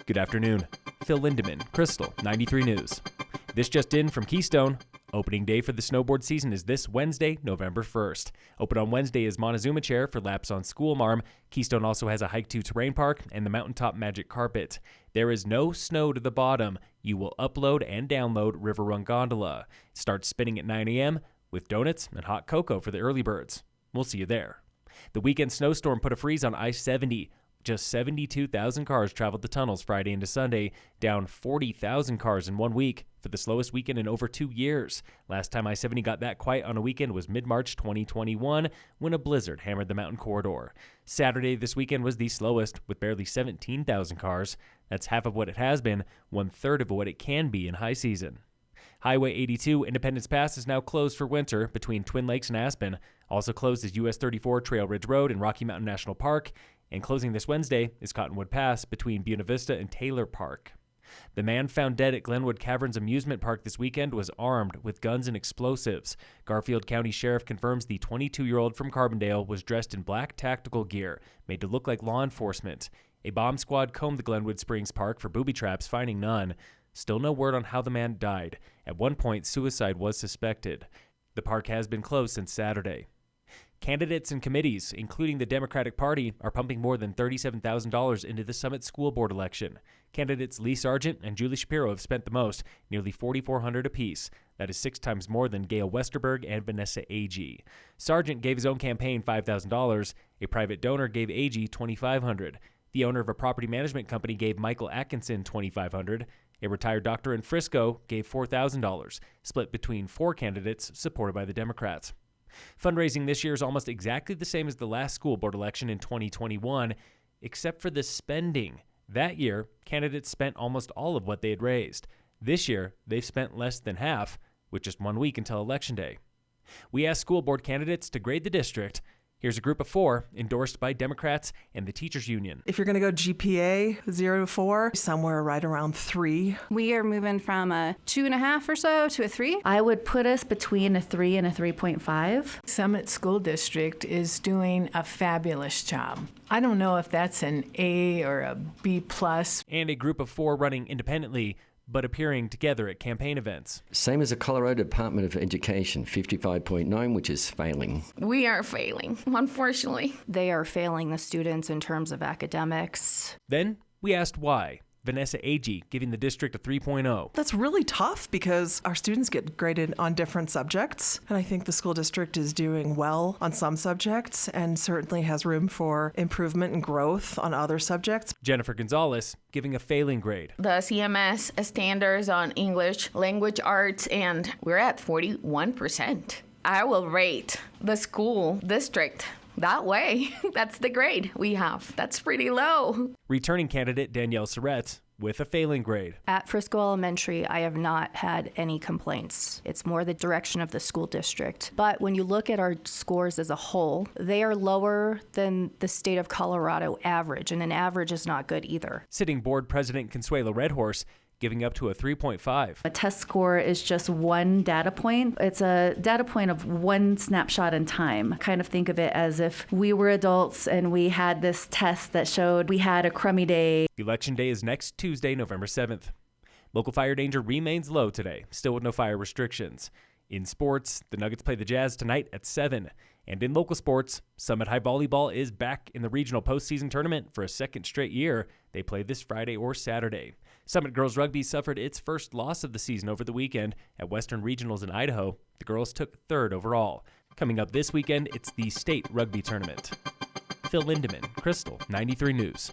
Good afternoon. Phil Lindemann, Krystal, 93 News. This just in from Keystone. Opening day for the snowboard season is this Wednesday, November 1st. Open on Wednesday is Montezuma Chair for laps on School Marm. Keystone also has a Hike to Terrain Park and the Mountaintop Magic Carpet. There is no snow to the bottom. You will upload and download River Run Gondola. It starts spinning at 9 a.m. with donuts and hot cocoa for the early birds. We'll see you there. The weekend snowstorm put a freeze on I-70. Just 72,000 cars traveled the tunnels Friday into Sunday, down 40,000 cars in 1 week for the slowest weekend in over 2 years. Last time I-70 got that quiet on a weekend was mid-March 2021 when a blizzard hammered the mountain corridor. Saturday this weekend was the slowest with barely 17,000 cars. That's half of what it has been, 1/3 of what it can be in high season. Highway 82 Independence Pass is now closed for winter between Twin Lakes and Aspen. Also closed is US 34 Trail Ridge Road and Rocky Mountain National Park. And closing this Wednesday is Cottonwood Pass between Buena Vista and Taylor Park. The man found dead at Glenwood Caverns Amusement Park this weekend was armed with guns and explosives. Garfield County Sheriff confirms the 22-year-old from Carbondale was dressed in black tactical gear, made to look like law enforcement. A bomb squad combed the Glenwood Springs Park for booby traps, finding none. Still no word on how the man died. At one point, suicide was suspected. The park has been closed since Saturday. Candidates and committees, including the Democratic Party, are pumping more than $37,000 into the Summit School Board election. Candidates Leigh Sargent and Julie Shapiro have spent the most, nearly $4,400 apiece. That is 6 times more than Gail Westerberg and Vanessa Agee. Sargent gave his own campaign $5,000. A private donor gave Agee $2,500. The owner of a property management company gave Michael Atkinson $2,500. A retired doctor in Frisco gave $4,000, split between 4 candidates supported by the Democrats. Fundraising this year is almost exactly the same as the last school board election in 2021, except for the spending. That year, candidates spent almost all of what they had raised. This year, they've spent less than half, with just 1 week until Election Day. We asked school board candidates to grade the district. Here's a group of 4 endorsed by Democrats and the teachers union. If you're going to go GPA 0 to 4, somewhere right around 3. We are moving from a 2.5 or so to a 3. I would put us between a 3 and a 3.5. Summit School District is doing a fabulous job. I don't know if that's an A or a B+. And a group of 4 running independently, but appearing together at campaign events. Same as the Colorado Department of Education, 55.9, which is failing. We are failing, unfortunately. They are failing the students in terms of academics. Then we asked why. Vanessa Agee giving the district a 3.0. That's really tough because our students get graded on different subjects. And I think the school district is doing well on some subjects and certainly has room for improvement and growth on other subjects. Jenniffer Gonzalez giving a failing grade. The CMS standards on English, language arts, and we're at 41%. I will rate the school district that way. That's the grade we have. That's pretty low. Returning candidate Danielle Surette with a failing grade. At Frisco Elementary, I have not had any complaints. It's more the direction of the school district. But when you look at our scores as a whole, they are lower than the state of Colorado average, and an average is not good either. Sitting board president Consuelo Redhorse giving up to a 3.5. A test score is just one data point. It's a data point of one snapshot in time. Kind of think of it as if we were adults and we had this test that showed we had a crummy day. Election day is next Tuesday, November 7th. Local fire danger remains low today, still with no fire restrictions. In sports, the Nuggets play the Jazz tonight at 7. And in local sports, Summit High Volleyball is back in the regional postseason tournament for a second straight year. They play this Friday or Saturday. Summit Girls Rugby suffered its first loss of the season over the weekend at Western Regionals in Idaho. The girls took 3rd overall. Coming up this weekend, it's the state rugby tournament. Phil Lindemann, Krystal, 93 News.